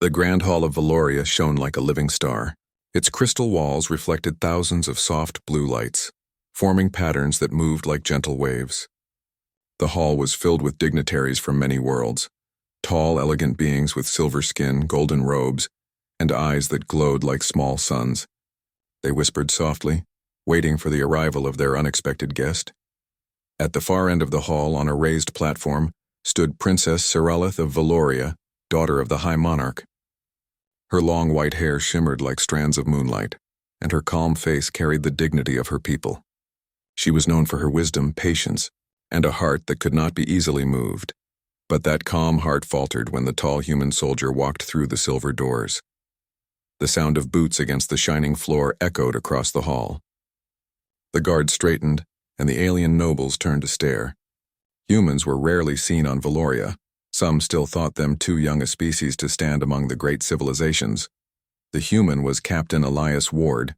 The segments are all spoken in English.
The Grand Hall of Valoria shone like a living star. Its crystal walls reflected thousands of soft blue lights, forming patterns that moved like gentle waves. The hall was filled with dignitaries from many worlds, tall, elegant beings with silver skin, golden robes, and eyes that glowed like small suns. They whispered softly, waiting for the arrival of their unexpected guest. At the far end of the hall, on a raised platform, stood Princess Siralith of Valoria, daughter of the High Monarch. Her long white hair shimmered like strands of moonlight, and her calm face carried the dignity of her people. She was known for her wisdom, patience, and a heart that could not be easily moved. But that calm heart faltered when the tall human soldier walked through the silver doors. The sound of boots against the shining floor echoed across the hall. The guard straightened, and the alien nobles turned to stare. Humans were rarely seen on Valoria. Some still thought them too young a species to stand among the great civilizations. The human was Captain Elias Ward,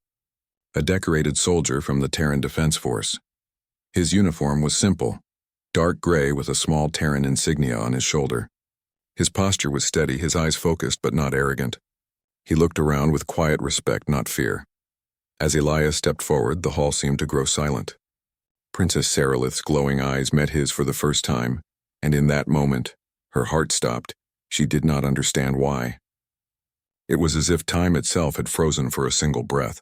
a decorated soldier from the Terran Defense Force. His uniform was simple, dark gray with a small Terran insignia on his shoulder. His posture was steady, his eyes focused but not arrogant. He looked around with quiet respect, not fear. As Elias stepped forward, the hall seemed to grow silent. Princess Siralith's glowing eyes met his for the first time, and in that moment, her heart stopped. She did not understand why. It was as if time itself had frozen for a single breath.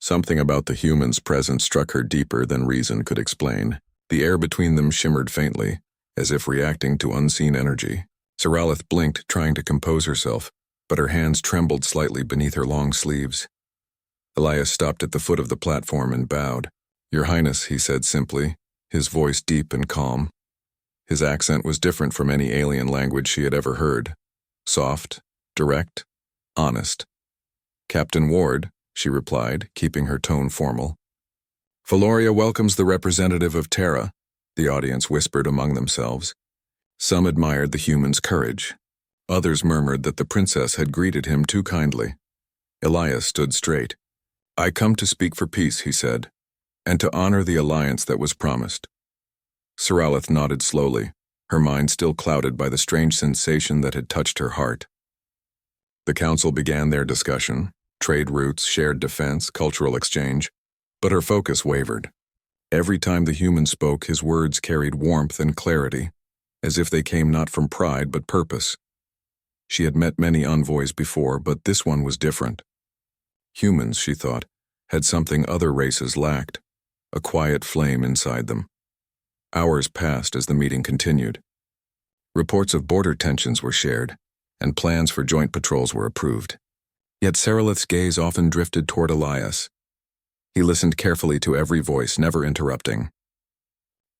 Something about the human's presence struck her deeper than reason could explain. The air between them shimmered faintly, as if reacting to unseen energy. Siralith blinked, trying to compose herself, but her hands trembled slightly beneath her long sleeves. Elias stopped at the foot of the platform and bowed. "Your Highness," he said simply, his voice deep and calm. His accent was different from any alien language she had ever heard. Soft, direct, honest. "Captain Ward," she replied, keeping her tone formal. "Valoria welcomes the representative of Terra," the audience whispered among themselves. Some admired the human's courage. Others murmured that the princess had greeted him too kindly. Elias stood straight. "I come to speak for peace," he said, "and to honor the alliance that was promised." Siralith nodded slowly, her mind still clouded by the strange sensation that had touched her heart. The council began their discussion, trade routes, shared defense, cultural exchange, but her focus wavered. Every time the human spoke, his words carried warmth and clarity, as if they came not from pride but purpose. She had met many envoys before, but this one was different. Humans, she thought, had something other races lacked, a quiet flame inside them. Hours passed as the meeting continued. Reports of border tensions were shared, and plans for joint patrols were approved. Yet Siralith's gaze often drifted toward Elias. He listened carefully to every voice, never interrupting.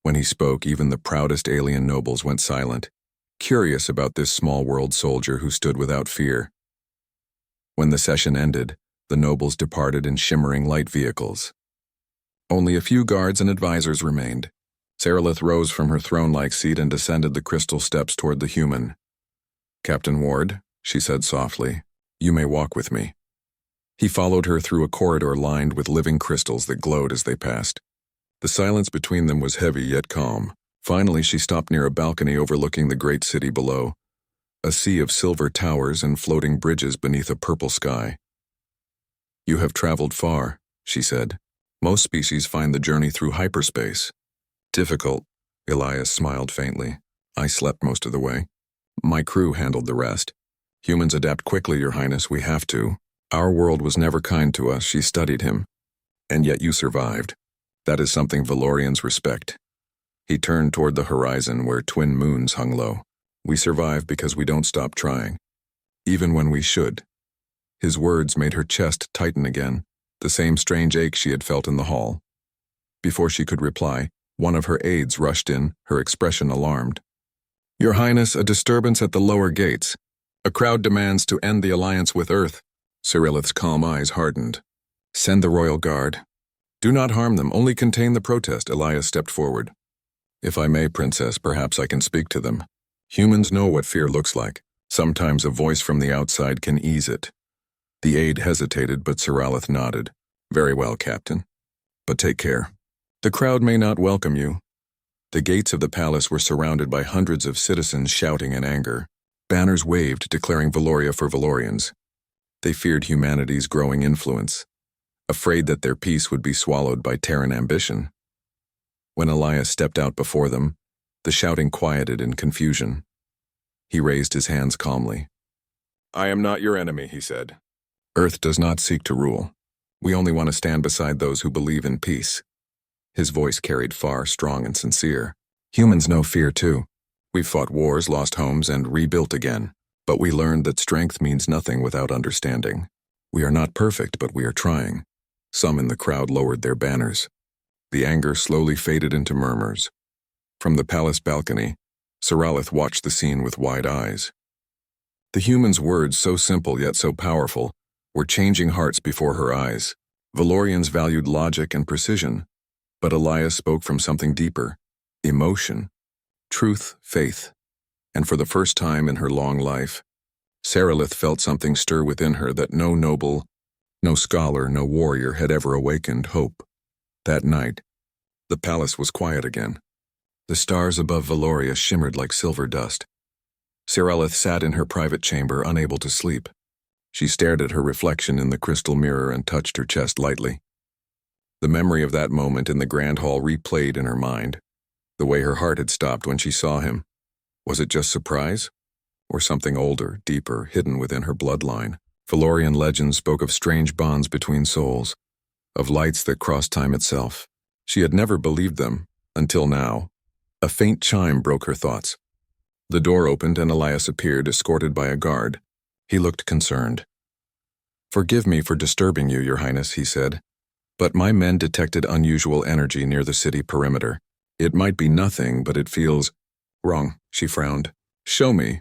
When he spoke, even the proudest alien nobles went silent, curious about this small-world soldier who stood without fear. When the session ended, the nobles departed in shimmering light vehicles. Only a few guards and advisors remained. Siralith rose from her throne-like seat and descended the crystal steps toward the human. "Captain Ward," she said softly, "you may walk with me." He followed her through a corridor lined with living crystals that glowed as they passed. The silence between them was heavy yet calm. Finally, she stopped near a balcony overlooking the great city below, a sea of silver towers and floating bridges beneath a purple sky. "You have traveled far," she said. "Most species find the journey through hyperspace." "Difficult," Elias smiled faintly. "I slept most of the way. My crew handled the rest. Humans adapt quickly, Your Highness, we have to. Our world was never kind to us," she studied him. "And yet you survived. That is something Valorians respect." He turned toward the horizon where twin moons hung low. "We survive because we don't stop trying, even when we should." His words made her chest tighten again, the same strange ache she had felt in the hall. Before she could reply, one of her aides rushed in, her expression alarmed. "Your Highness, a disturbance at the lower gates. A crowd demands to end the alliance with Earth." Siralith's calm eyes hardened. "Send the royal guard." "Do not harm them, only contain the protest," Elias stepped forward. "If I may, Princess, perhaps I can speak to them. Humans know what fear looks like. Sometimes a voice from the outside can ease it." The aide hesitated, but Siralith nodded. "Very well, Captain. But take care. The crowd may not welcome you." The gates of the palace were surrounded by hundreds of citizens shouting in anger. Banners waved, declaring Valoria for Valorians. They feared humanity's growing influence, afraid that their peace would be swallowed by Terran ambition. When Elias stepped out before them, the shouting quieted in confusion. He raised his hands calmly. "I am not your enemy," he said. "Earth does not seek to rule. We only want to stand beside those who believe in peace." His voice carried far, strong and sincere. "Humans know fear too. We've fought wars, lost homes, and rebuilt again. But we learned that strength means nothing without understanding. We are not perfect, but we are trying." Some in the crowd lowered their banners. The anger slowly faded into murmurs. From the palace balcony, Saralith watched the scene with wide eyes. The human's words, so simple yet so powerful, were changing hearts before her eyes. Valorians valued logic and precision, but Elias spoke from something deeper: emotion, truth, faith. And for the first time in her long life, Saralith felt something stir within her that no noble, no scholar, no warrior had ever awakened: hope. That night, the palace was quiet again. The stars above Valoria shimmered like silver dust. Saralith sat in her private chamber, unable to sleep. She stared at her reflection in the crystal mirror and touched her chest lightly. The memory of that moment in the grand hall replayed in her mind, the way her heart had stopped when she saw him. Was it just surprise? Or something older, deeper, hidden within her bloodline? Valorian legends spoke of strange bonds between souls, of lights that crossed time itself. She had never believed them, until now. A faint chime broke her thoughts. The door opened and Elias appeared, escorted by a guard. He looked concerned. "Forgive me for disturbing you, Your Highness," he said, "but my men detected unusual energy near the city perimeter. It might be nothing, but it feels wrong." She frowned. "Show me."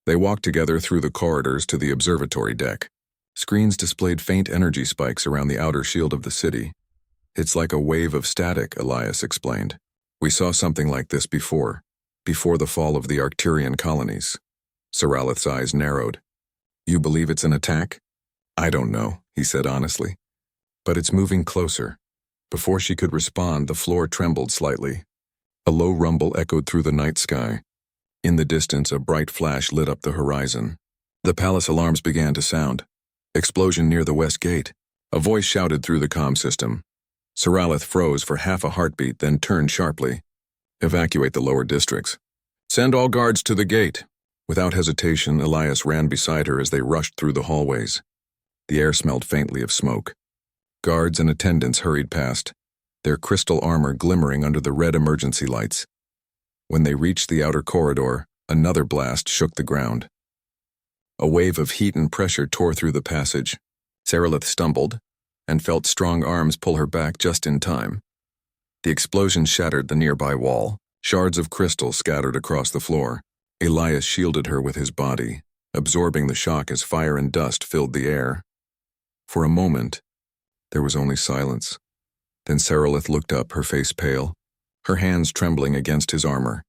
They walked together through the corridors to the observatory deck. Screens displayed faint energy spikes around the outer shield of the city. "It's like a wave of static," Elias explained. "We saw something like this before the fall of the Arcturian colonies." Saralith's eyes narrowed. "You believe it's an attack?" "I don't know," he said honestly. "But it's moving closer." Before she could respond, the floor trembled slightly. A low rumble echoed through the night sky. In the distance, a bright flash lit up the horizon. The palace alarms began to sound. "Explosion near the west gate." A voice shouted through the comm system. Saralith froze for half a heartbeat, then turned sharply. "Evacuate the lower districts. Send all guards to the gate." Without hesitation, Elias ran beside her as they rushed through the hallways. The air smelled faintly of smoke. Guards and attendants hurried past, their crystal armor glimmering under the red emergency lights. When they reached the outer corridor, another blast shook the ground. A wave of heat and pressure tore through the passage. Saralith stumbled and felt strong arms pull her back just in time. The explosion shattered the nearby wall. Shards of crystal scattered across the floor. Elias shielded her with his body, absorbing the shock as fire and dust filled the air. For a moment, there was only silence. Then Saralith looked up, her face pale, her hands trembling against his armor.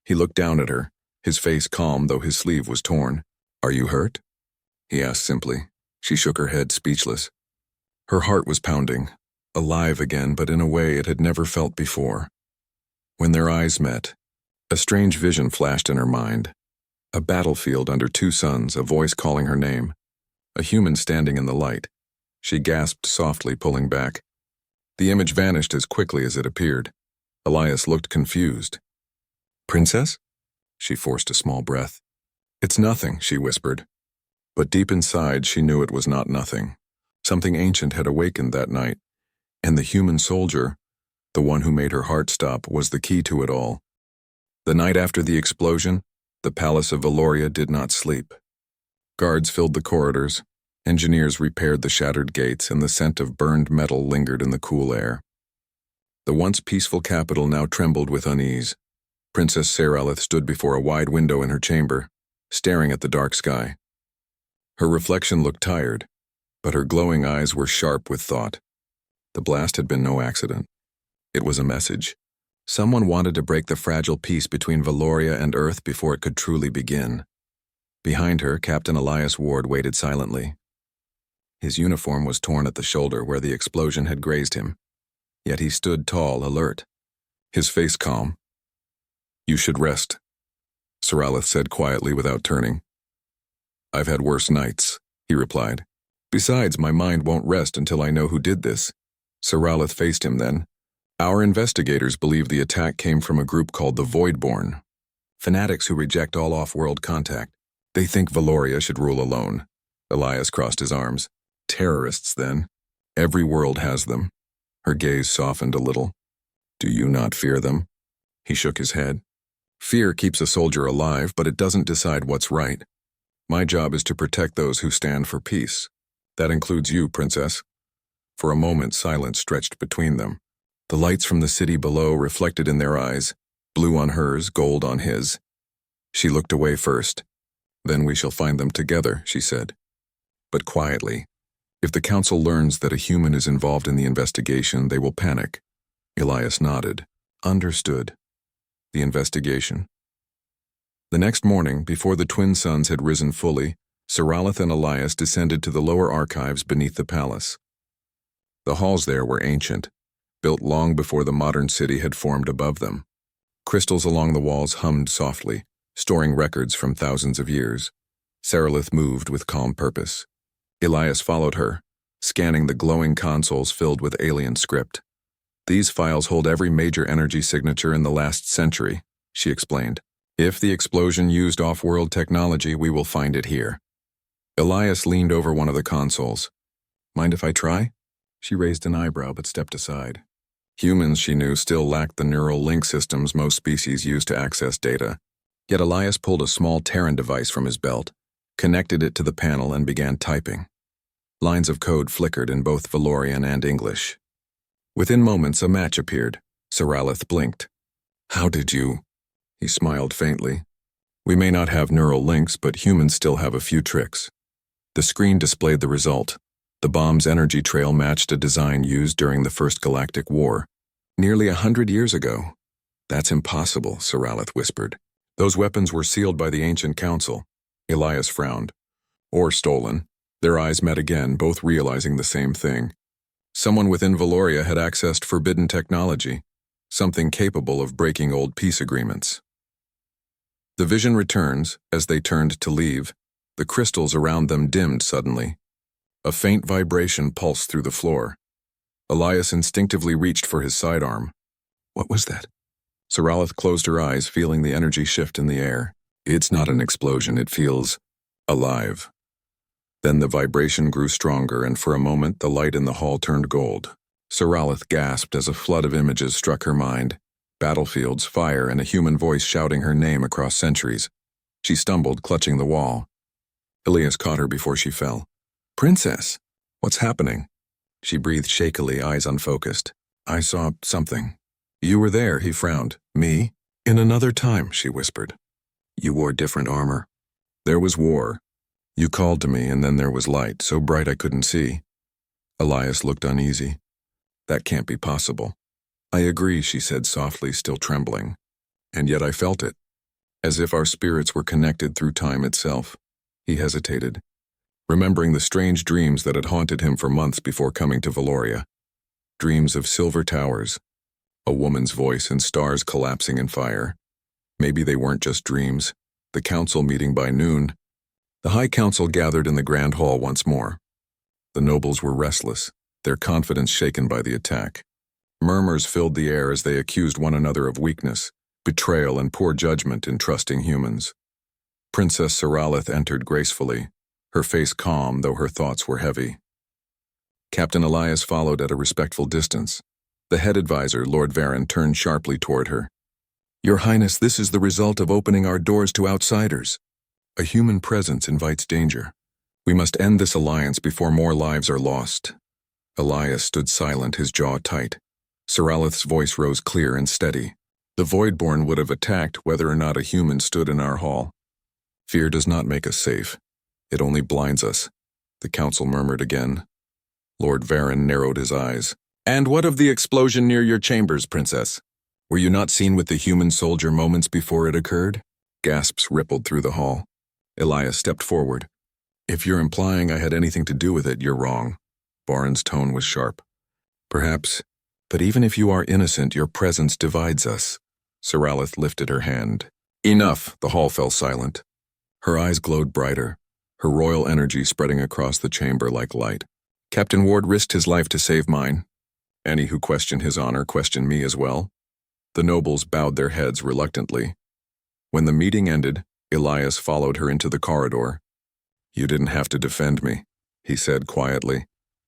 He looked down at her, his face calm though his sleeve was torn. "Are you hurt?" he asked simply. She shook her head, speechless. Her heart was pounding, alive again, but in a way it had never felt before. When their eyes met, a strange vision flashed in her mind. A battlefield under two suns, a voice calling her name. A human standing in the light. She gasped softly, pulling back. The image vanished as quickly as it appeared. Elias looked confused. "Princess?" She forced a small breath. "It's nothing," she whispered. But deep inside, she knew it was not nothing. Something ancient had awakened that night, and the human soldier, the one who made her heart stop, was the key to it all. The night after the explosion, the palace of Valoria did not sleep. Guards filled the corridors, engineers repaired the shattered gates, and the scent of burned metal lingered in the cool air. The once peaceful capital now trembled with unease. Princess Saralith stood before a wide window in her chamber, staring at the dark sky. Her reflection looked tired, but her glowing eyes were sharp with thought. The blast had been no accident. It was a message. Someone wanted to break the fragile peace between Valoria and Earth before it could truly begin. Behind her, Captain Elias Ward waited silently. His uniform was torn at the shoulder where the explosion had grazed him, yet he stood tall, alert, his face calm. "You should rest," Saralith said quietly without turning. I've had worse nights, he replied. Besides, my mind won't rest until I know who did this. Saralith faced him then. Our investigators believe the attack came from a group called the Voidborn. Fanatics who reject all off-world contact. They think Valoria should rule alone. Elias crossed his arms. Terrorists, then. Every world has them. Her gaze softened a little. Do you not fear them? He shook his head. Fear keeps a soldier alive, but it doesn't decide what's right. My job is to protect those who stand for peace. That includes you, Princess. For a moment, silence stretched between them. The lights from the city below reflected in their eyes, blue on hers, gold on his. She looked away first. Then we shall find them together, she said. But quietly. If the council learns that a human is involved in the investigation, they will panic. Elias nodded. Understood. The investigation. The next morning, before the twin suns had risen fully, Saralith and Elias descended to the lower archives beneath the palace. The halls there were ancient, built long before the modern city had formed above them. Crystals along the walls hummed softly, storing records from thousands of years. Saralith moved with calm purpose. Elias followed her, scanning the glowing consoles filled with alien script. These files hold every major energy signature in the last century, she explained. If the explosion used off-world technology, we will find it here. Elias leaned over one of the consoles. Mind if I try? She raised an eyebrow but stepped aside. Humans, she knew, still lacked the neural link systems most species use to access data. Yet Elias pulled a small Terran device from his belt, connected it to the panel, and began typing. Lines of code flickered in both Valorian and English. Within moments, a match appeared. Saralith blinked. How did you? He smiled faintly. We may not have neural links, but humans still have a few tricks. The screen displayed the result. The bomb's energy trail matched a design used during the First Galactic War, nearly 100 years ago. That's impossible, Saralith whispered. Those weapons were sealed by the Ancient Council. Elias frowned. Or stolen. Their eyes met again, both realizing the same thing. Someone within Valoria had accessed forbidden technology, something capable of breaking old peace agreements. The vision returns. As they turned to leave, the crystals around them dimmed suddenly. A faint vibration pulsed through the floor. Elias instinctively reached for his sidearm. What was that? Saralith closed her eyes, feeling the energy shift in the air. It's not an explosion, it feels alive. Then the vibration grew stronger, and for a moment the light in the hall turned gold. Saralith gasped as a flood of images struck her mind. Battlefields, fire, and a human voice shouting her name across centuries. She stumbled, clutching the wall. Elias caught her before she fell. Princess, what's happening? She breathed shakily, eyes unfocused. I saw something. You were there, he frowned. Me? In another time, she whispered. You wore different armor. There was war. You called to me, and then there was light, so bright I couldn't see. Elias looked uneasy. That can't be possible. I agree, she said softly, still trembling. And yet I felt it, as if our spirits were connected through time itself. He hesitated, remembering the strange dreams that had haunted him for months before coming to Valoria. Dreams of silver towers, a woman's voice, and stars collapsing in fire. Maybe they weren't just dreams. The council meeting by noon. The High Council gathered in the Grand Hall once more. The nobles were restless, their confidence shaken by the attack. Murmurs filled the air as they accused one another of weakness, betrayal, and poor judgment in trusting humans. Princess Saralith entered gracefully, her face calm though her thoughts were heavy. Captain Elias followed at a respectful distance. The head advisor, Lord Varen, turned sharply toward her. Your Highness, this is the result of opening our doors to outsiders. A human presence invites danger. We must end this alliance before more lives are lost. Elias stood silent, his jaw tight. Saralith's voice rose clear and steady. The Voidborn would have attacked whether or not a human stood in our hall. Fear does not make us safe. It only blinds us, the council murmured again. Lord Varen narrowed his eyes. And what of the explosion near your chambers, Princess? Were you not seen with the human soldier moments before it occurred? Gasps rippled through the hall. Elias stepped forward. If you're implying I had anything to do with it, you're wrong. Baron's tone was sharp. Perhaps, but even if you are innocent, your presence divides us. Saralith lifted her hand. Enough, the hall fell silent. Her eyes glowed brighter. her royal energy spreading across the chamber like light. Captain Ward risked his life to save mine. Any who questioned his honor questioned me as well. The nobles bowed their heads reluctantly. When the meeting ended, Elias followed her into the corridor. You didn't have to defend me, he said quietly.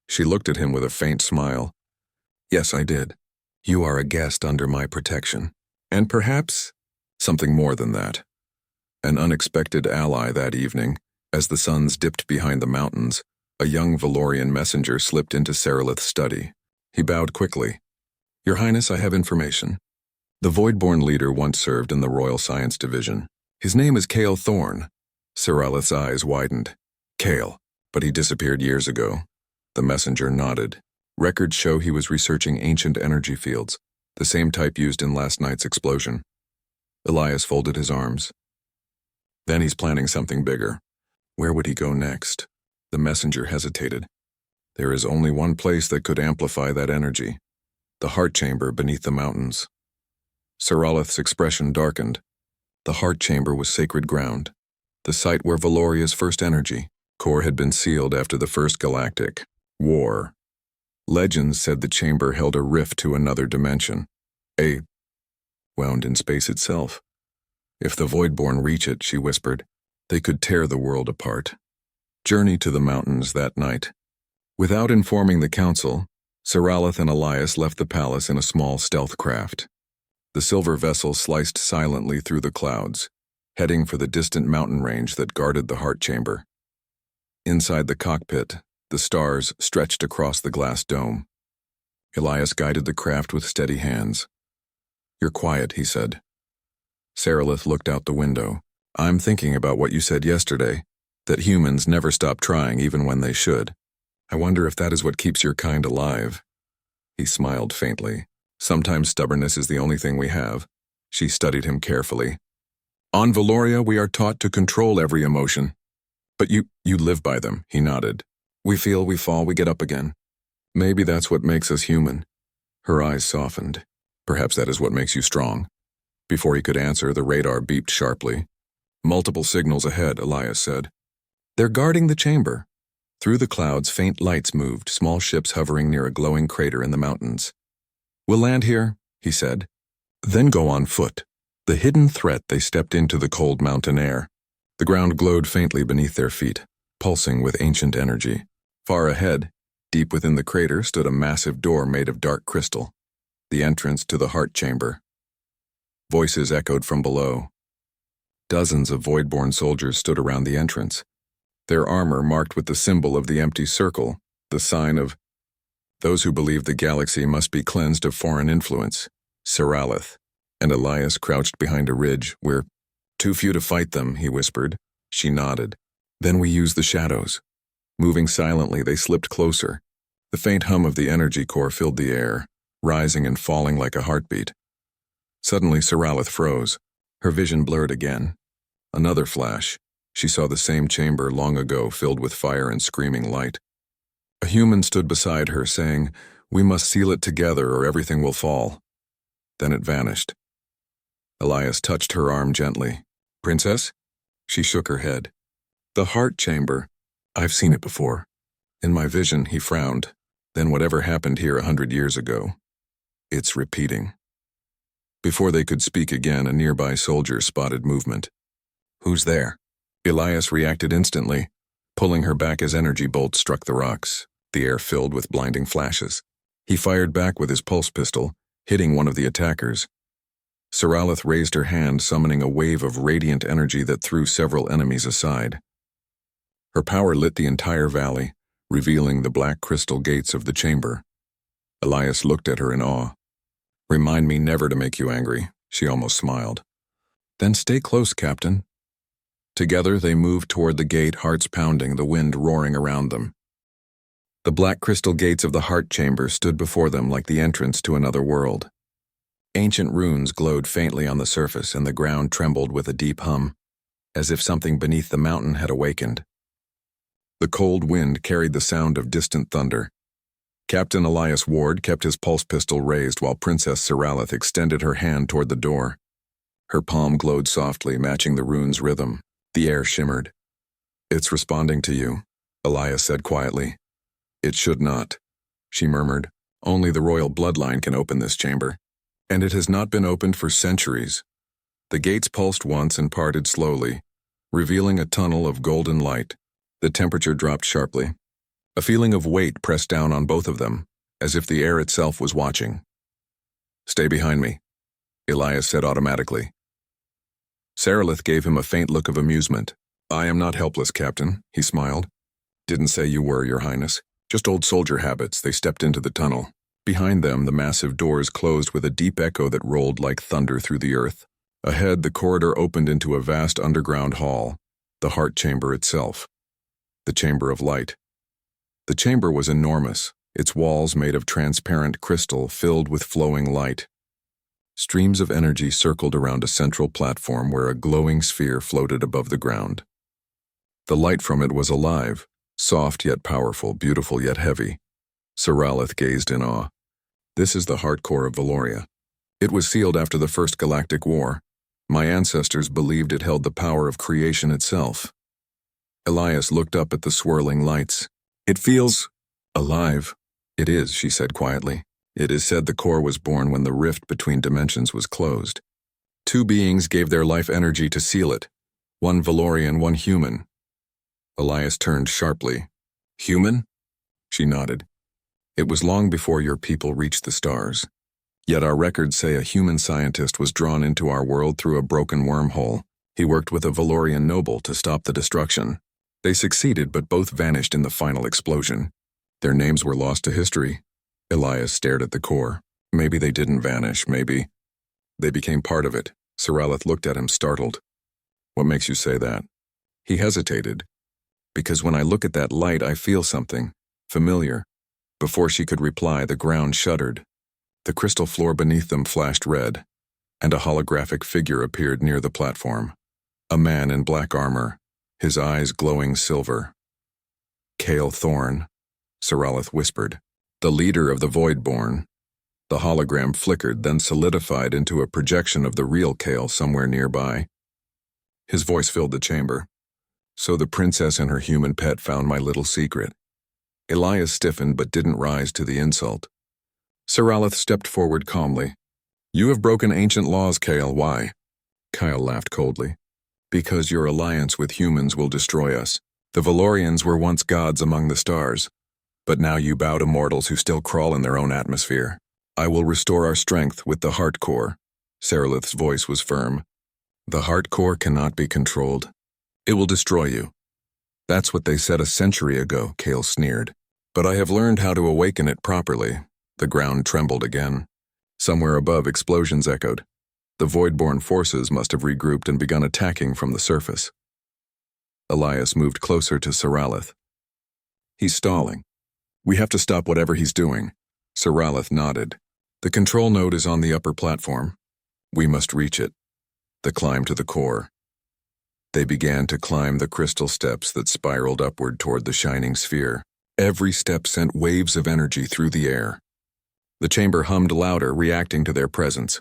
She looked at him with a faint smile. Yes, I did. You are a guest under my protection. And perhaps something more than that. An unexpected ally that evening, as the suns dipped behind the mountains, a young Valorian messenger slipped into Sarilith's study. He bowed quickly. Your Highness, I have information. The Voidborn leader once served in the Royal Science Division. His name is Cale Thorne. Sarilith's eyes widened. Cale, but he disappeared years ago. The messenger nodded. Records show he was researching ancient energy fields, the same type used in last night's explosion. Elias folded his arms. Then he's planning something bigger. Where would he go next? The messenger hesitated. There is only one place that could amplify that energy. The heart chamber beneath the mountains. Sarilith's expression darkened. The heart chamber was sacred ground, the site where Valoria's first energy core had been sealed after the First Galactic War. Legends said the chamber held a rift to another dimension, wound in space itself. If the Voidborn reach it, she whispered, they could tear the world apart. Journey to the mountains that night. Without informing the council, Sarilith and Elias left the palace in a small stealth craft. The silver vessel sliced silently through the clouds, heading for the distant mountain range that guarded the heart chamber. Inside the cockpit, the stars stretched across the glass dome. Elias guided the craft with steady hands. You're quiet, he said. Sarilith looked out the window. I'm thinking about what you said yesterday, that humans never stop trying even when they should. I wonder if that is what keeps your kind alive. He smiled faintly. Sometimes stubbornness is the only thing we have. She studied him carefully. On Valoria, we are taught to control every emotion. But you live by them, he nodded. We feel, we fall, we get up again. Maybe that's what makes us human. Her eyes softened. Perhaps that is what makes you strong. Before he could answer, the radar beeped sharply. Multiple signals ahead, Elias said. They're guarding the chamber. Through the clouds, faint lights moved, small ships hovering near a glowing crater in the mountains. We'll land here, he said. Then go on foot. The hidden threat, they stepped into the cold mountain air. The ground glowed faintly beneath their feet, pulsing with ancient energy. Far ahead, deep within the crater, stood a massive door made of dark crystal, the entrance to the heart chamber. Voices echoed from below. Dozens of Voidborn soldiers stood around the entrance, their armor marked with the symbol of the empty circle, the sign of those who believe the galaxy must be cleansed of foreign influence. Sarilith and Elias crouched behind a ridge. We're too few to fight them, he whispered. She nodded. Then we use the shadows. Moving silently, they slipped closer. The faint hum of the energy core filled the air, rising and falling like a heartbeat. Suddenly, Sarilith froze. Her vision blurred again. Another flash. She saw the same chamber long ago filled with fire and screaming light. A human stood beside her, saying, We must seal it together or everything will fall. Then it vanished. Elias touched her arm gently. Princess? She shook her head. The heart chamber. I've seen it before. In my vision, he frowned. Then whatever happened here 100 years ago. It's repeating. Before they could speak again, a nearby soldier spotted movement. Who's there? Elias reacted instantly, pulling her back as energy bolts struck the rocks, the air filled with blinding flashes. He fired back with his pulse pistol, hitting one of the attackers. Sarilith raised her hand, summoning a wave of radiant energy that threw several enemies aside. Her power lit the entire valley, revealing the black crystal gates of the chamber. Elias looked at her in awe. Remind me never to make you angry, she almost smiled. Then stay close, Captain. Together they moved toward the gate, hearts pounding, the wind roaring around them. The black crystal gates of the heart chamber stood before them like the entrance to another world. Ancient runes glowed faintly on the surface, and the ground trembled with a deep hum, as if something beneath the mountain had awakened. The cold wind carried the sound of distant thunder. Captain Elias Ward kept his pulse pistol raised while Princess Sarilith extended her hand toward the door. Her palm glowed softly, matching the rune's rhythm. The air shimmered. It's responding to you, Elias said quietly. It should not, she murmured. Only the royal bloodline can open this chamber. And it has not been opened for centuries. The gates pulsed once and parted slowly, revealing a tunnel of golden light. The temperature dropped sharply. A feeling of weight pressed down on both of them, as if the air itself was watching. Stay behind me, Elias said automatically. Sarilith gave him a faint look of amusement. I am not helpless, Captain, he smiled. Didn't say you were, Your Highness. Just old soldier habits. They stepped into the tunnel. Behind them, the massive doors closed with a deep echo that rolled like thunder through the earth. Ahead, the corridor opened into a vast underground hall, the heart chamber itself. The Chamber of Light. The chamber was enormous, its walls made of transparent crystal filled with flowing light. Streams of energy circled around a central platform where a glowing sphere floated above the ground. The light from it was alive, soft yet powerful, beautiful yet heavy. Sarilith gazed in awe. This is the heart core of Valoria. It was sealed after the First Galactic War. My ancestors believed it held the power of creation itself. Elias looked up at the swirling lights. It feels alive. It is, she said quietly. It is said the core was born when the rift between dimensions was closed. Two beings gave their life energy to seal it. One Valorian, one human. Elias turned sharply. Human? She nodded. It was long before your people reached the stars. Yet our records say a human scientist was drawn into our world through a broken wormhole. He worked with a Valorian noble to stop the destruction. They succeeded, but both vanished in the final explosion. Their names were lost to history. Elias stared at the core. Maybe they didn't vanish, maybe they became part of it. Sarilith looked at him, startled. What makes you say that? He hesitated. Because when I look at that light, I feel something familiar. Before she could reply, the ground shuddered. The crystal floor beneath them flashed red, and a holographic figure appeared near the platform. A man in black armor, his eyes glowing silver. Kale Thorn, Sarilith whispered. The leader of the Voidborn. The hologram flickered, then solidified into a projection of the real Kale somewhere nearby. His voice filled the chamber. So the princess and her human pet found my little secret. Elias stiffened but didn't rise to the insult. Sarilith stepped forward calmly. You have broken ancient laws, Kale. Why? Kyle laughed coldly. Because your alliance with humans will destroy us. The Valorians were once gods among the stars. But now you bow to mortals who still crawl in their own atmosphere. I will restore our strength with the heart core. Sarilith's voice was firm. The heart core cannot be controlled. It will destroy you. That's what they said a century ago, Kale sneered. But I have learned how to awaken it properly. The ground trembled again. Somewhere above, explosions echoed. The Voidborn forces must have regrouped and begun attacking from the surface. Elias moved closer to Sarilith. He's stalling. We have to stop whatever he's doing. Sarilith nodded. The control node is on the upper platform. We must reach it. The climb to the core. They began to climb the crystal steps that spiraled upward toward the shining sphere. Every step sent waves of energy through the air. The chamber hummed louder, reacting to their presence.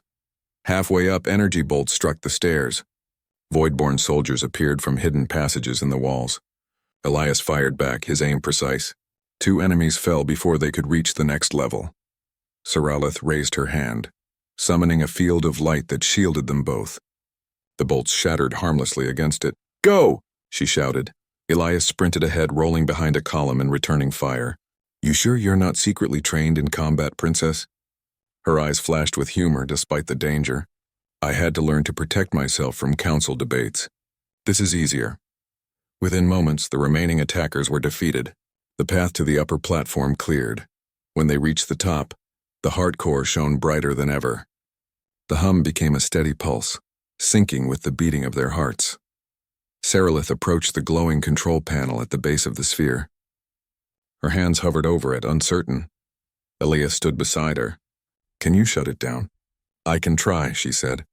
Halfway up, energy bolts struck the stairs. Voidborn soldiers appeared from hidden passages in the walls. Elias fired back, his aim precise. 2 enemies fell before they could reach the next level. Sarilith raised her hand, summoning a field of light that shielded them both. The bolts shattered harmlessly against it. Go! She shouted. Elias sprinted ahead, rolling behind a column and returning fire. You sure you're not secretly trained in combat, Princess? Her eyes flashed with humor despite the danger. I had to learn to protect myself from council debates. This is easier. Within moments, the remaining attackers were defeated. The path to the upper platform cleared. When they reached the top, the heart core shone brighter than ever. The hum became a steady pulse, syncing with the beating of their hearts. Sarilith approached the glowing control panel at the base of the sphere. Her hands hovered over it, uncertain. Elias stood beside her. Can you shut it down? I can try, she said.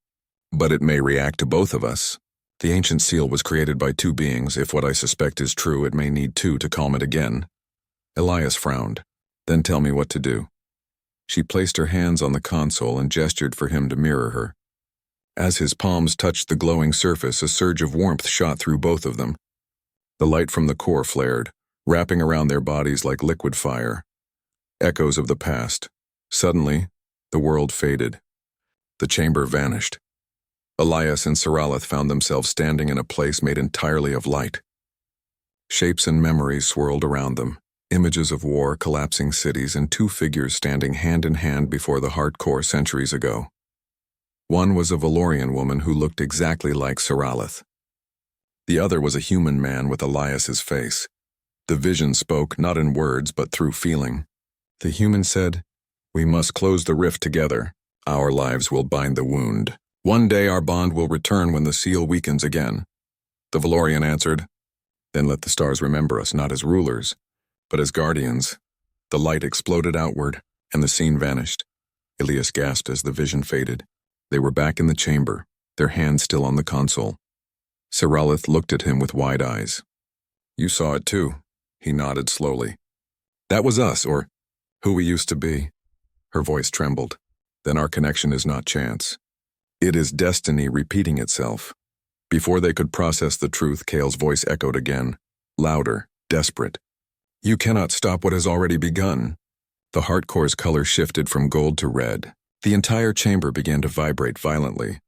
But it may react to both of us. The ancient seal was created by 2 beings. If what I suspect is true, it may need 2 to calm it again. Elias frowned. Then tell me what to do. She placed her hands on the console and gestured for him to mirror her. As his palms touched the glowing surface, a surge of warmth shot through both of them. The light from the core flared, wrapping around their bodies like liquid fire. Echoes of the past. Suddenly, the world faded. The chamber vanished. Elias and Siralith found themselves standing in a place made entirely of light. Shapes and memories swirled around them, images of war, collapsing cities, and two figures standing hand in hand before the heart core centuries ago. One was a Valorian woman who looked exactly like Siralith. The other was a human man with Elias's face. The vision spoke not in words but through feeling. The human said, "We must close the rift together. Our lives will bind the wound. One day our bond will return when the seal weakens again." The Valorian answered, "Then let the stars remember us not as rulers, but as guardians." The light exploded outward, and the scene vanished. Elias gasped as the vision faded. They were back in the chamber, their hands still on the console. Siralith looked at him with wide eyes. "You saw it too." He nodded slowly. "That was us, or who we used to be." Her voice trembled. "Then our connection is not chance. It is destiny repeating itself." Before they could process the truth, Kale's voice echoed again, louder, desperate. "You cannot stop what has already begun." The heart core's color shifted from gold to red. The entire chamber began to vibrate violently.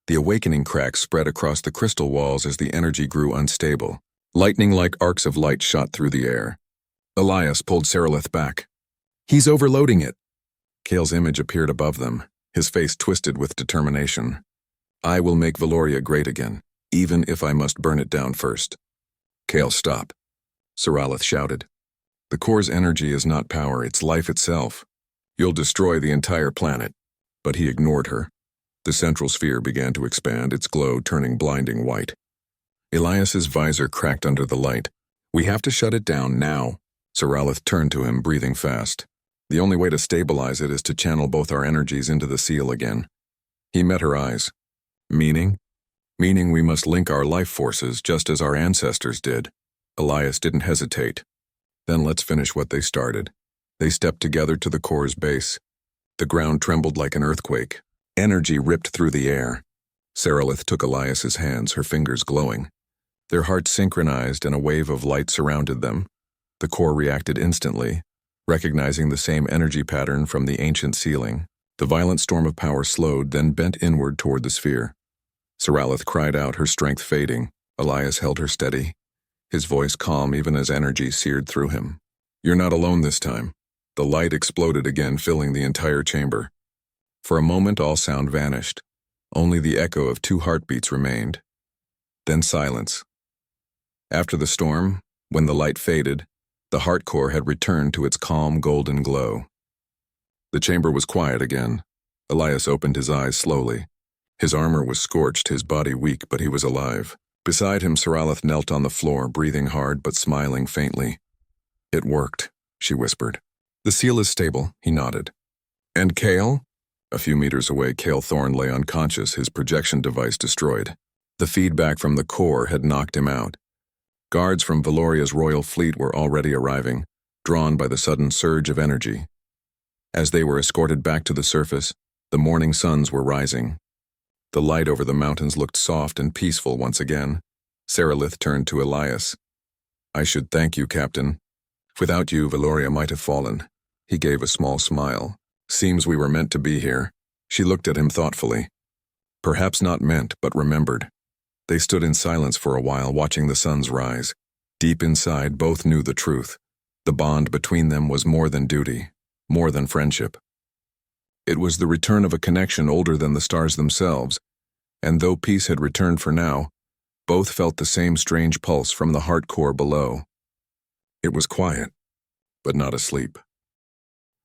The awakening cracks spread across the crystal walls as the energy grew unstable. Lightning-like arcs of light shot through the air. Elias pulled Siralith back. "He's overloading it." Kale's image appeared above them, his face twisted with determination. "I will make Valoria great again, even if I must burn it down first." "Kale, stop," Siralith shouted. "The core's energy is not power, it's life itself. You'll destroy the entire planet." But he ignored her. The central sphere began to expand, its glow turning blinding white. Elias's visor cracked under the light. "We have to shut it down now." Siralith turned to him, breathing fast. "The only way to stabilize it is to channel both our energies into the seal again." He met her eyes. "Meaning?" "Meaning we must link our life forces just as our ancestors did." Elias didn't hesitate. "Then let's finish what they started." They stepped together to the core's base. The ground trembled like an earthquake. Energy ripped through the air. Siralith took Elias's hands, her fingers glowing. Their hearts synchronized and a wave of light surrounded them. The core reacted instantly, recognizing the same energy pattern from the ancient sealing. The violent storm of power slowed, then bent inward toward the sphere. Siralith cried out, her strength fading. Elias held her steady, his voice calm even as energy seared through him. "You're not alone this time." The light exploded again, filling the entire chamber. For a moment all sound vanished. Only the echo of two heartbeats remained. Then silence. After the storm, when the light faded, the heart core had returned to its calm golden glow. The chamber was quiet again. Elias opened his eyes slowly. His armor was scorched, his body weak, but he was alive. Beside him, Siralith knelt on the floor, breathing hard but smiling faintly. "It worked," she whispered. "The seal is stable," he nodded. "And Kale?" A few meters away, Kale Thorne lay unconscious, his projection device destroyed. The feedback from the core had knocked him out. Guards from Valoria's royal fleet were already arriving, drawn by the sudden surge of energy. As they were escorted back to the surface, the morning suns were rising. The light over the mountains looked soft and peaceful once again. Siralith turned to Elias. "I should thank you, Captain. Without you, Valoria might have fallen." He gave a small smile. "Seems we were meant to be here." She looked at him thoughtfully. Perhaps not meant, but remembered. They stood in silence for a while, watching the suns rise. Deep inside, both knew the truth. The bond between them was more than duty, more than friendship. It was the return of a connection older than the stars themselves, and though peace had returned for now, both felt the same strange pulse from the heart core below. It was quiet, but not asleep.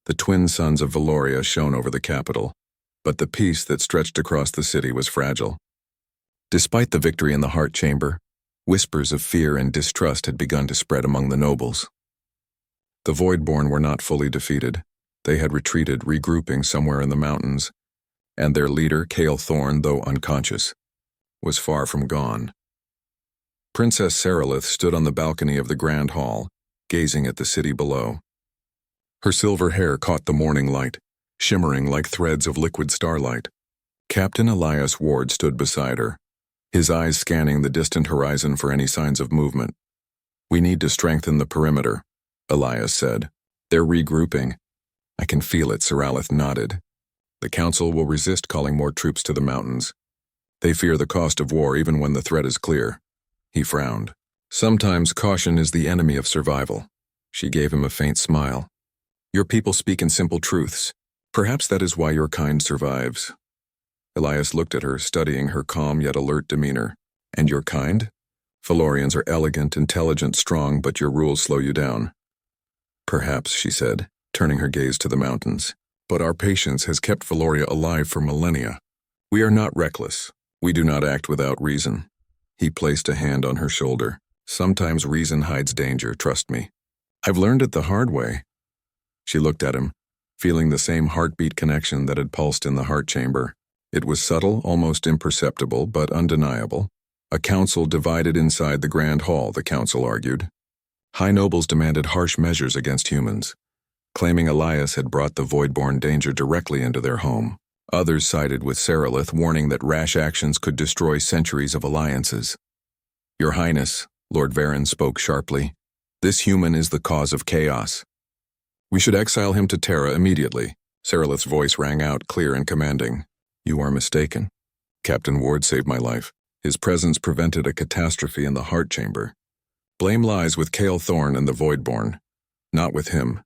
The twin suns of Valoria shone over the capital, but the peace that stretched across the city was fragile. Despite the victory in the heart chamber, whispers of fear and distrust had begun to spread among the nobles. The Voidborn were not fully defeated. They had retreated, regrouping somewhere in the mountains, and their leader, Kale Thorne, though unconscious, was far from gone. Princess Siralith stood on the balcony of the Grand Hall, gazing at the city below. Her silver hair caught the morning light, shimmering like threads of liquid starlight. Captain Elias Ward stood beside her, his eyes scanning the distant horizon for any signs of movement. We need to strengthen the perimeter, Elias said. They're regrouping. I can feel it, Siralith nodded. The council will resist calling more troops to the mountains. They fear the cost of war even when the threat is clear. He frowned. Sometimes caution is the enemy of survival. She gave him a faint smile. Your people speak in simple truths. Perhaps that is why your kind survives. Elias looked at her, studying her calm yet alert demeanor. And your kind? Valorians are elegant, intelligent, strong, but your rules slow you down. Perhaps, she said, turning her gaze to the mountains. But our patience has kept Valoria alive for millennia. We are not reckless. We do not act without reason. He placed a hand on her shoulder. Sometimes reason hides danger, trust me. I've learned it the hard way. She looked at him, feeling the same heartbeat connection that had pulsed in the heart chamber. It was subtle, almost imperceptible, but undeniable. A council divided inside the grand hall, the council argued. High nobles demanded harsh measures against humans, claiming Elias had brought the void-born danger directly into their home. Others sided with Siralith, warning that rash actions could destroy centuries of alliances. Your Highness, Lord Varen spoke sharply, this human is the cause of chaos. We should exile him to Terra immediately. Siralith's voice rang out clear and commanding. You are mistaken. Captain Ward saved my life. His presence prevented a catastrophe in the heart chamber. Blame lies with Cale Thorn and the Voidborn, not with him.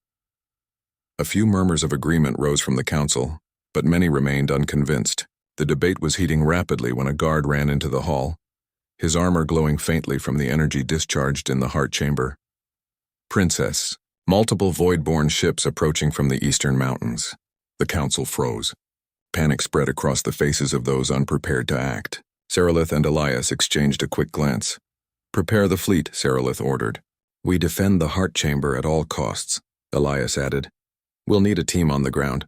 A few murmurs of agreement rose from the council, but many remained unconvinced. The debate was heating rapidly when a guard ran into the hall, his armor glowing faintly from the energy discharged in the heart chamber. Princess, multiple Voidborn ships approaching from the eastern mountains. The council froze. Panic spread across the faces of those unprepared to act. Siralith and Elias exchanged a quick glance. Prepare the fleet, Siralith ordered. We defend the heart chamber at all costs, Elias added. We'll need a team on the ground.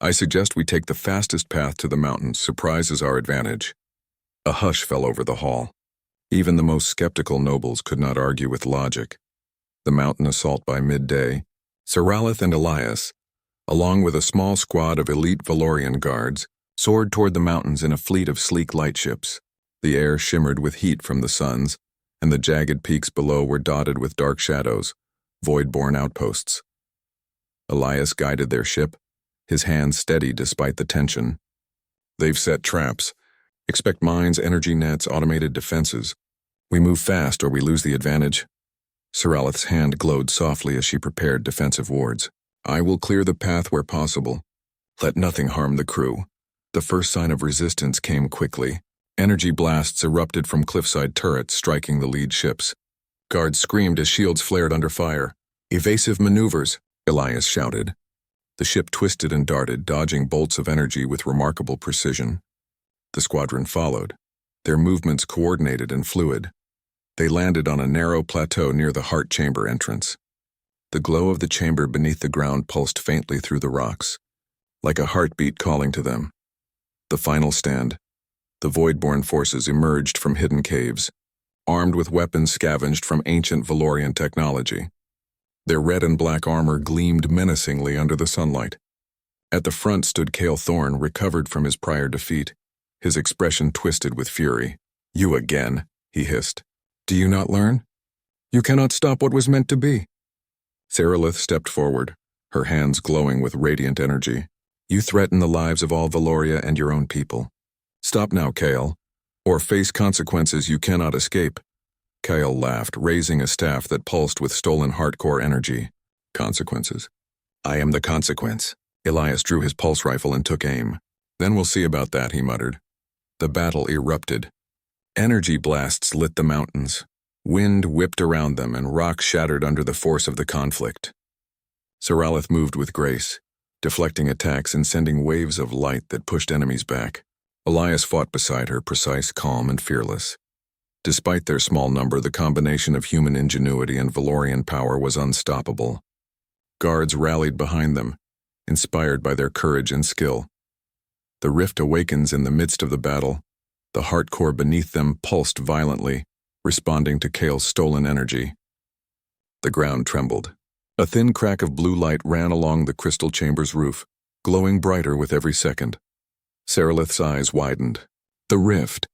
I suggest we take the fastest path to the mountains. Surprise is our advantage. A hush fell over the hall. Even the most skeptical nobles could not argue with logic. The mountain assault by midday, Siralith and Elias, along with a small squad of elite Valorian guards, soared toward the mountains in a fleet of sleek lightships. The air shimmered with heat from the suns, and the jagged peaks below were dotted with dark shadows, void-born outposts. Elias guided their ship, his hands steady despite the tension. They've set traps. Expect mines, energy nets, automated defenses. We move fast or we lose the advantage. Siralith's hand glowed softly as she prepared defensive wards. I will clear the path where possible. Let nothing harm the crew. The first sign of resistance came quickly. Energy blasts erupted from cliffside turrets, striking the lead ships. Guards screamed as shields flared under fire. Evasive maneuvers, Elias shouted. The ship twisted and darted, dodging bolts of energy with remarkable precision. The squadron followed, their movements coordinated and fluid. They landed on a narrow plateau near the heart chamber entrance. The glow of the chamber beneath the ground pulsed faintly through the rocks, like a heartbeat calling to them. The final stand. The Voidborn forces emerged from hidden caves, armed with weapons scavenged from ancient Valorian technology. Their red and black armor gleamed menacingly under the sunlight. At the front stood Cale Thorn, recovered from his prior defeat, his expression twisted with fury. You again, he hissed. Do you not learn? You cannot stop what was meant to be. Siralith stepped forward, her hands glowing with radiant energy. You threaten the lives of all Valoria and your own people. Stop now, Cale, or face consequences you cannot escape. Cale laughed, raising a staff that pulsed with stolen heartcore energy. Consequences. I am the consequence. Elias drew his pulse rifle and took aim. Then we'll see about that, he muttered. The battle erupted. Energy blasts lit the mountains. Wind whipped around them and rocks shattered under the force of the conflict. Siralith moved with grace, deflecting attacks and sending waves of light that pushed enemies back. Elias fought beside her, precise, calm, and fearless. Despite their small number, the combination of human ingenuity and Valorian power was unstoppable. Guards rallied behind them, inspired by their courage and skill. The rift awakens in the midst of the battle. The heart core beneath them pulsed violently, responding to Cale's stolen energy. The ground trembled. A thin crack of blue light ran along the crystal chamber's roof, glowing brighter with every second. Siralith's eyes widened. The rift.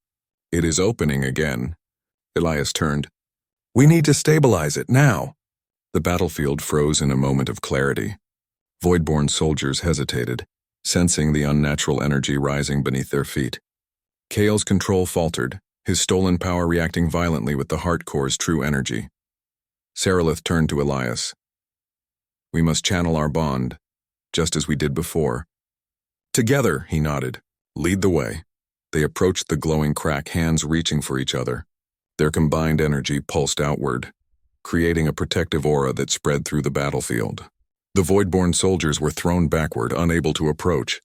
It is opening again. Elias turned. We need to stabilize it now. The battlefield froze in a moment of clarity. Voidborn soldiers hesitated, sensing the unnatural energy rising beneath their feet. Kale's control faltered, his stolen power reacting violently with the heart core's true energy. Sarilith turned to Elias. We must channel our bond, just as we did before. Together, he nodded. Lead the way. They approached the glowing crack, hands reaching for each other. Their combined energy pulsed outward, creating a protective aura that spread through the battlefield. The Voidborn soldiers were thrown backward, unable to approach.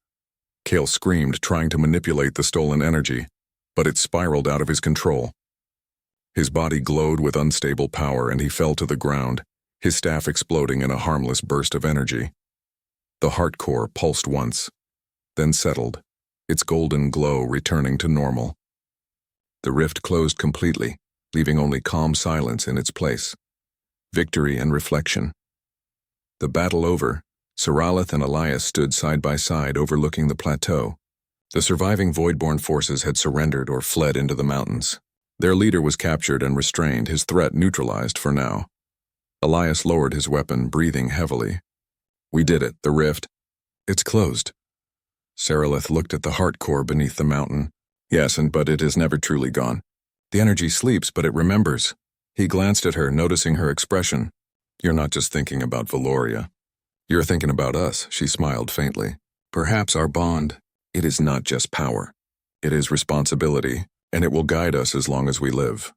Kale screamed, trying to manipulate the stolen energy, but it spiraled out of his control. His body glowed with unstable power, and he fell to the ground, his staff exploding in a harmless burst of energy. The heart core pulsed once, then settled, its golden glow returning to normal. The rift closed completely, leaving only calm silence in its place. Victory and reflection. The battle over, Sarilith and Elias stood side by side overlooking the plateau. The surviving Voidborn forces had surrendered or fled into the mountains. Their leader was captured and restrained, his threat neutralized for now. Elias lowered his weapon, breathing heavily. We did it, the rift. It's closed. Sarilith looked at the heart core beneath the mountain. Yes, but it is never truly gone. The energy sleeps, but it remembers. He glanced at her, noticing her expression. You're not just thinking about Valoria. You're thinking about us, she smiled faintly. Perhaps our bond, it is not just power. It is responsibility, and it will guide us as long as we live.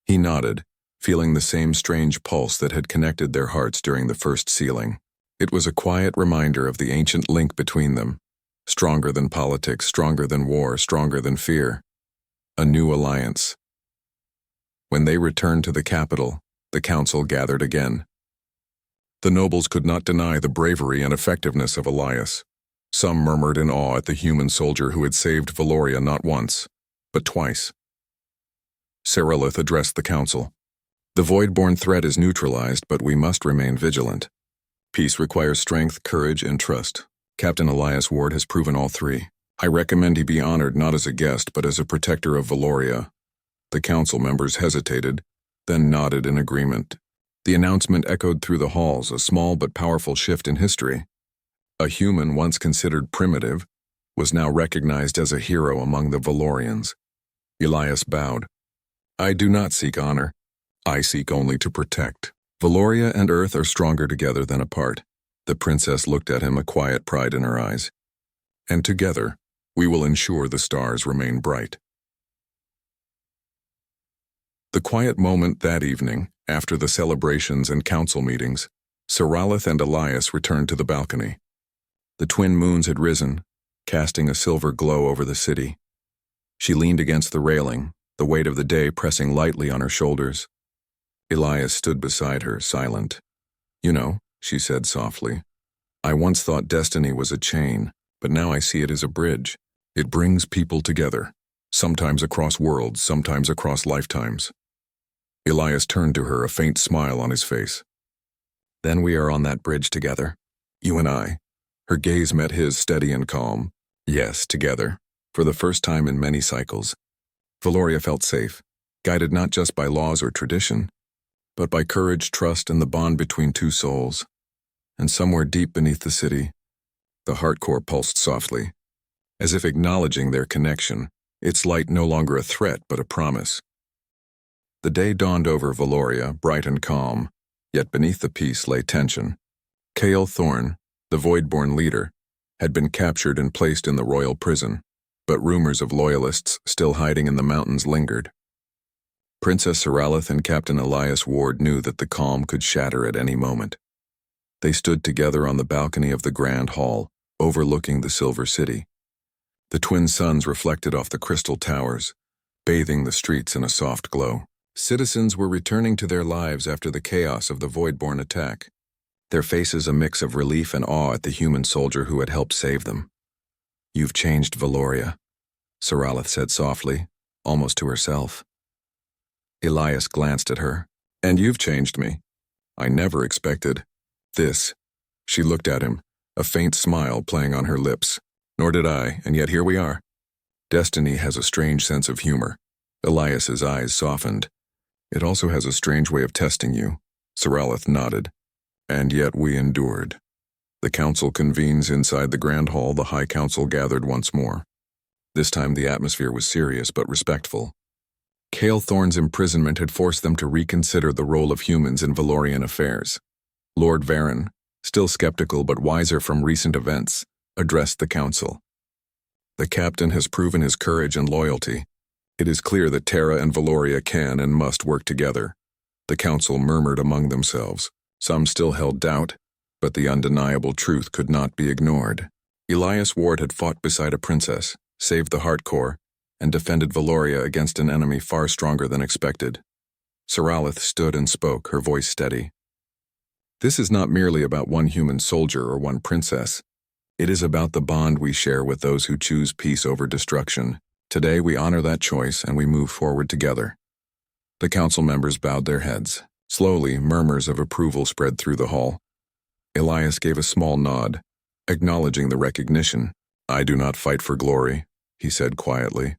He nodded, feeling the same strange pulse that had connected their hearts during the first sealing. It was a quiet reminder of the ancient link between them. Stronger than politics, stronger than war, stronger than fear. A new alliance. When they returned to the capital, the council gathered again. The nobles could not deny the bravery and effectiveness of Elias. Some murmured in awe at the human soldier who had saved Valoria not once, but twice. Sarilith addressed the council. The Voidborn threat is neutralized, but we must remain vigilant. Peace requires strength, courage, and trust. Captain Elias Ward has proven all three. I recommend he be honored not as a guest, but as a protector of Valoria. The council members hesitated, then nodded in agreement. The announcement echoed through the halls, a small but powerful shift in history. A human once considered primitive was now recognized as a hero among the Valorians. Elias bowed. I do not seek honor. I seek only to protect. Valoria and Earth are stronger together than apart. The princess looked at him, a quiet pride in her eyes. And together, we will ensure the stars remain bright. The quiet moment that evening, after the celebrations and council meetings, Sarilith and Elias returned to the balcony. The twin moons had risen, casting a silver glow over the city. She leaned against the railing, the weight of the day pressing lightly on her shoulders. Elias stood beside her, silent. You know, she said softly, I once thought destiny was a chain, but now I see it as a bridge. It brings people together, sometimes across worlds, sometimes across lifetimes. Elias turned to her, a faint smile on his face. Then we are on that bridge together, you and I. Her gaze met his, steady and calm. Yes, together, for the first time in many cycles. Valoria felt safe, guided not just by laws or tradition, but by courage, trust, and the bond between two souls. And somewhere deep beneath the city, the heart core pulsed softly, as if acknowledging their connection, its light no longer a threat but a promise. The day dawned over Valoria, bright and calm, yet beneath the peace lay tension. Kale Thorn, the Voidborn leader, had been captured and placed in the royal prison, but rumors of loyalists still hiding in the mountains lingered. Princess Sarilith and Captain Elias Ward knew that the calm could shatter at any moment. They stood together on the balcony of the Grand Hall, overlooking the Silver City. The twin suns reflected off the crystal towers, bathing the streets in a soft glow. Citizens were returning to their lives after the chaos of the Voidborn attack, their faces a mix of relief and awe at the human soldier who had helped save them. You've changed, Valoria, Sarilith said softly, almost to herself. Elias glanced at her. And you've changed me. I never expected this. She looked at him, a faint smile playing on her lips. Nor did I, and yet here we are. Destiny has a strange sense of humor. Elias's eyes softened. It also has a strange way of testing you. Saralith nodded. And yet we endured. The council convenes inside the Grand Hall. The High Council gathered once more. This time the atmosphere was serious but respectful. Cale Thorne's imprisonment had forced them to reconsider the role of humans in Valorian affairs. Lord Varen, still skeptical but wiser from recent events, addressed the council. The captain has proven his courage and loyalty. It is clear that Terra and Valoria can and must work together. The council murmured among themselves. Some still held doubt, but the undeniable truth could not be ignored. Elias Ward had fought beside a princess, saved the Heartcore, and defended Valoria against an enemy far stronger than expected. Saralith stood and spoke, her voice steady. This is not merely about one human soldier or one princess. It is about the bond we share with those who choose peace over destruction. Today we honor that choice and we move forward together. The council members bowed their heads. Slowly, murmurs of approval spread through the hall. Elias gave a small nod, acknowledging the recognition. I do not fight for glory, he said quietly,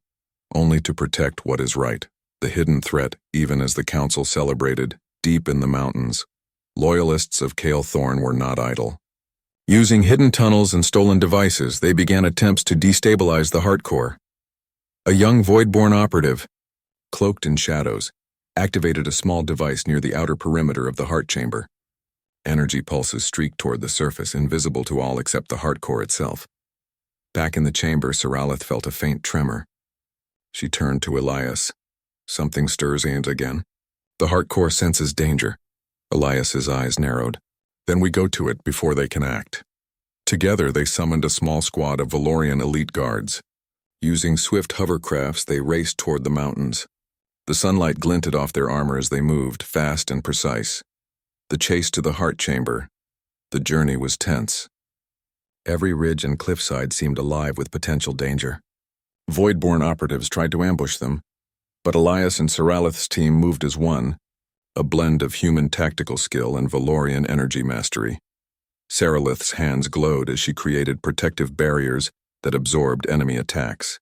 only to protect what is right. The hidden threat, even as the council celebrated, deep in the mountains. Loyalists of Cale Thorne were not idle. Using hidden tunnels and stolen devices, they began attempts to destabilize the Heartcore. A young Voidborn operative, cloaked in shadows, activated a small device near the outer perimeter of the heart chamber. Energy pulses streaked toward the surface, invisible to all except the Heartcore itself. Back in the chamber, Saralith felt a faint tremor. She turned to Elias. Something stirs Ames again. The Heartcore senses danger. Elias's eyes narrowed. Then we go to it before they can act. Together, they summoned a small squad of Valorian elite guards. Using swift hovercrafts, they raced toward the mountains. The sunlight glinted off their armor as they moved, fast and precise. The chase to the heart chamber. The journey was tense. Every ridge and cliffside seemed alive with potential danger. Voidborn operatives tried to ambush them, but Elias and Saralith's team moved as one, a blend of human tactical skill and Valorian energy mastery. Saralith's hands glowed as she created protective barriers that absorbed enemy attacks.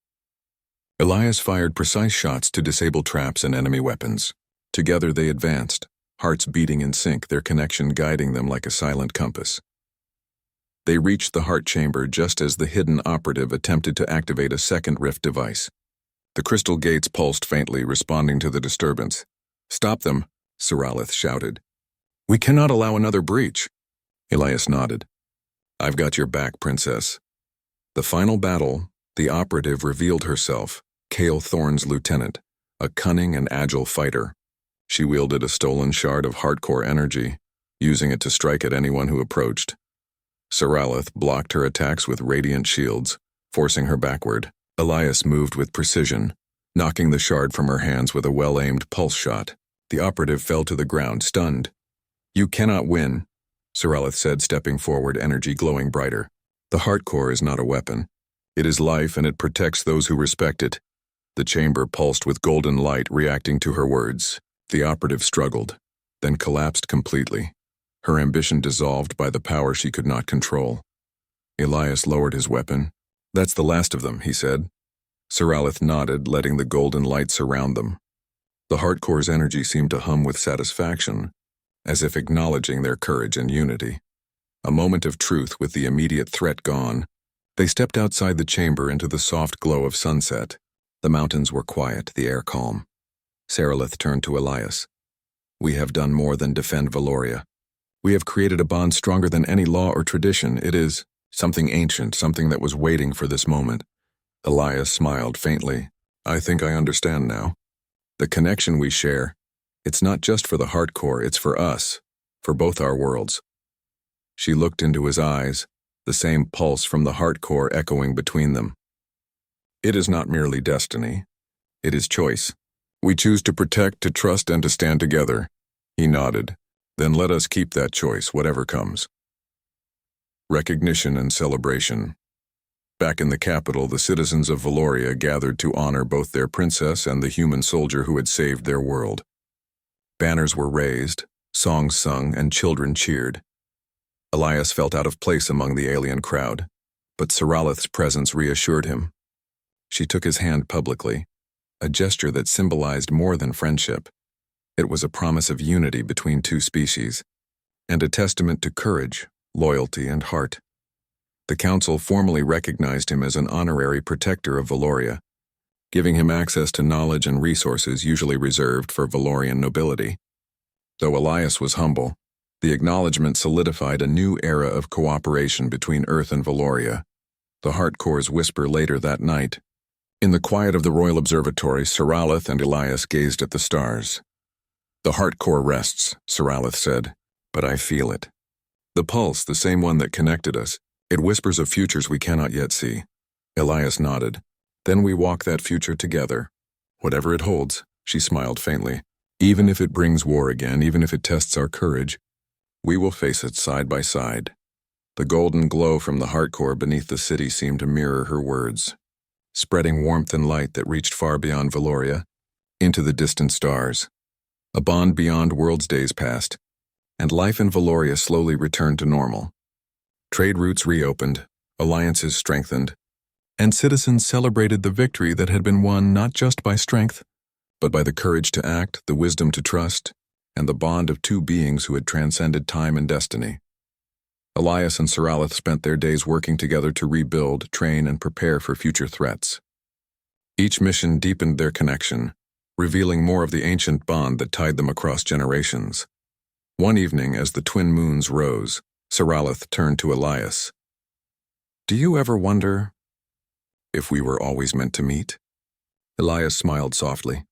Elias fired precise shots to disable traps and enemy weapons. Together they advanced, hearts beating in sync, their connection guiding them like a silent compass. They reached the heart chamber just as the hidden operative attempted to activate a second rift device. The crystal gates pulsed faintly, responding to the disturbance. Stop them, Saralith shouted. We cannot allow another breach. Elias nodded. I've got your back, princess. The final battle, the operative revealed herself, Cale Thorne's lieutenant, a cunning and agile fighter. She wielded a stolen shard of Heartcore energy, using it to strike at anyone who approached. Saralith blocked her attacks with radiant shields, forcing her backward. Elias moved with precision, knocking the shard from her hands with a well-aimed pulse shot. The operative fell to the ground, stunned. You cannot win, Saralith said, stepping forward, energy glowing brighter. The Heartcore is not a weapon. It is life, and it protects those who respect it. The chamber pulsed with golden light, reacting to her words. The operative struggled, then collapsed completely. Her ambition dissolved by the power she could not control. Elias lowered his weapon. That's the last of them, he said. Saralith nodded, letting the golden light surround them. The Heartcore's energy seemed to hum with satisfaction, as if acknowledging their courage and unity. A moment of truth with the immediate threat gone. They stepped outside the chamber into the soft glow of sunset. The mountains were quiet, the air calm. Saralith turned to Elias. We have done more than defend Valoria. We have created a bond stronger than any law or tradition. It is something ancient, something that was waiting for this moment. Elias smiled faintly. I think I understand now. The connection we share, it's not just for the Heartcore, it's for us, for both our worlds. She looked into his eyes, the same pulse from the Heartcore echoing between them. It is not merely destiny. It is choice. We choose to protect, to trust, and to stand together. He nodded. Then let us keep that choice, whatever comes. Recognition and celebration. Back in the capital, the citizens of Valoria gathered to honor both their princess and the human soldier who had saved their world. Banners were raised, songs sung, and children cheered. Elias felt out of place among the alien crowd, but Saralith's presence reassured him. She took his hand publicly, a gesture that symbolized more than friendship. It was a promise of unity between two species, and a testament to courage, loyalty, and heart. The Council formally recognized him as an honorary protector of Valoria, giving him access to knowledge and resources usually reserved for Valorian nobility. Though Elias was humble, the acknowledgement solidified a new era of cooperation between Earth and Valoria. The Heartcore's whisper later that night. In the quiet of the Royal Observatory, Siralith and Elias gazed at the stars. "The Heartcore rests," Siralith said, "but I feel it. The pulse, the same one that connected us, it whispers of futures we cannot yet see." Elias nodded. "Then we walk that future together. Whatever it holds," she smiled faintly. "Even if it brings war again, even if it tests our courage, we will face it side by side." The golden glow from the Heartcore beneath the city seemed to mirror her words, spreading warmth and light that reached far beyond Valoria, into the distant stars. A bond beyond worlds' days passed, and life in Valoria slowly returned to normal. Trade routes reopened, alliances strengthened, and citizens celebrated the victory that had been won not just by strength, but by the courage to act, the wisdom to trust, and the bond of two beings who had transcended time and destiny. Elias and Siralith spent their days working together to rebuild, train, and prepare for future threats. Each mission deepened their connection, revealing more of the ancient bond that tied them across generations. One evening, as the twin moons rose, Siralith turned to Elias. "Do you ever wonder if we were always meant to meet?" Elias smiled softly.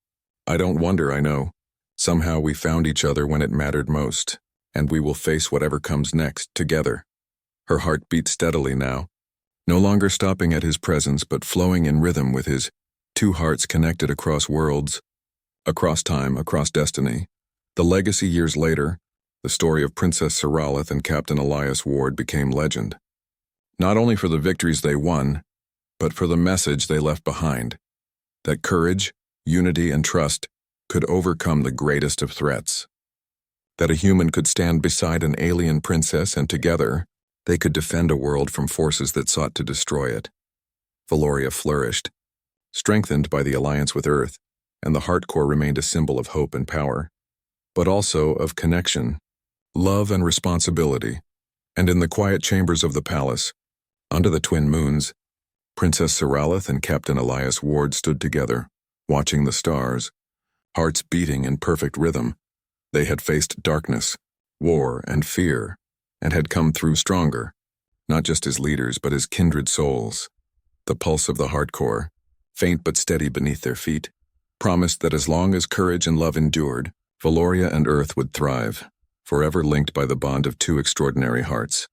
"I don't wonder, I know. Somehow we found each other when it mattered most, and we will face whatever comes next together." Her heart beat steadily now, no longer stopping at his presence but flowing in rhythm with his, two hearts connected across worlds, across time, across destiny. The legacy years later, the story of Princess Siralith and Captain Elias Ward became legend. Not only for the victories they won, but for the message they left behind, that courage, unity, and trust could overcome the greatest of threats. That a human could stand beside an alien princess and together, they could defend a world from forces that sought to destroy it. Valoria flourished, strengthened by the alliance with Earth, and the Heartcore remained a symbol of hope and power, but also of connection, love, and responsibility. And in the quiet chambers of the palace, under the twin moons, Princess Siralith and Captain Elias Ward stood together, watching the stars, hearts beating in perfect rhythm. They had faced darkness, war, and fear, and had come through stronger, not just as leaders but as kindred souls. The pulse of the Heartcore, faint but steady beneath their feet, promised that as long as courage and love endured, Valoria and Earth would thrive, forever linked by the bond of two extraordinary hearts.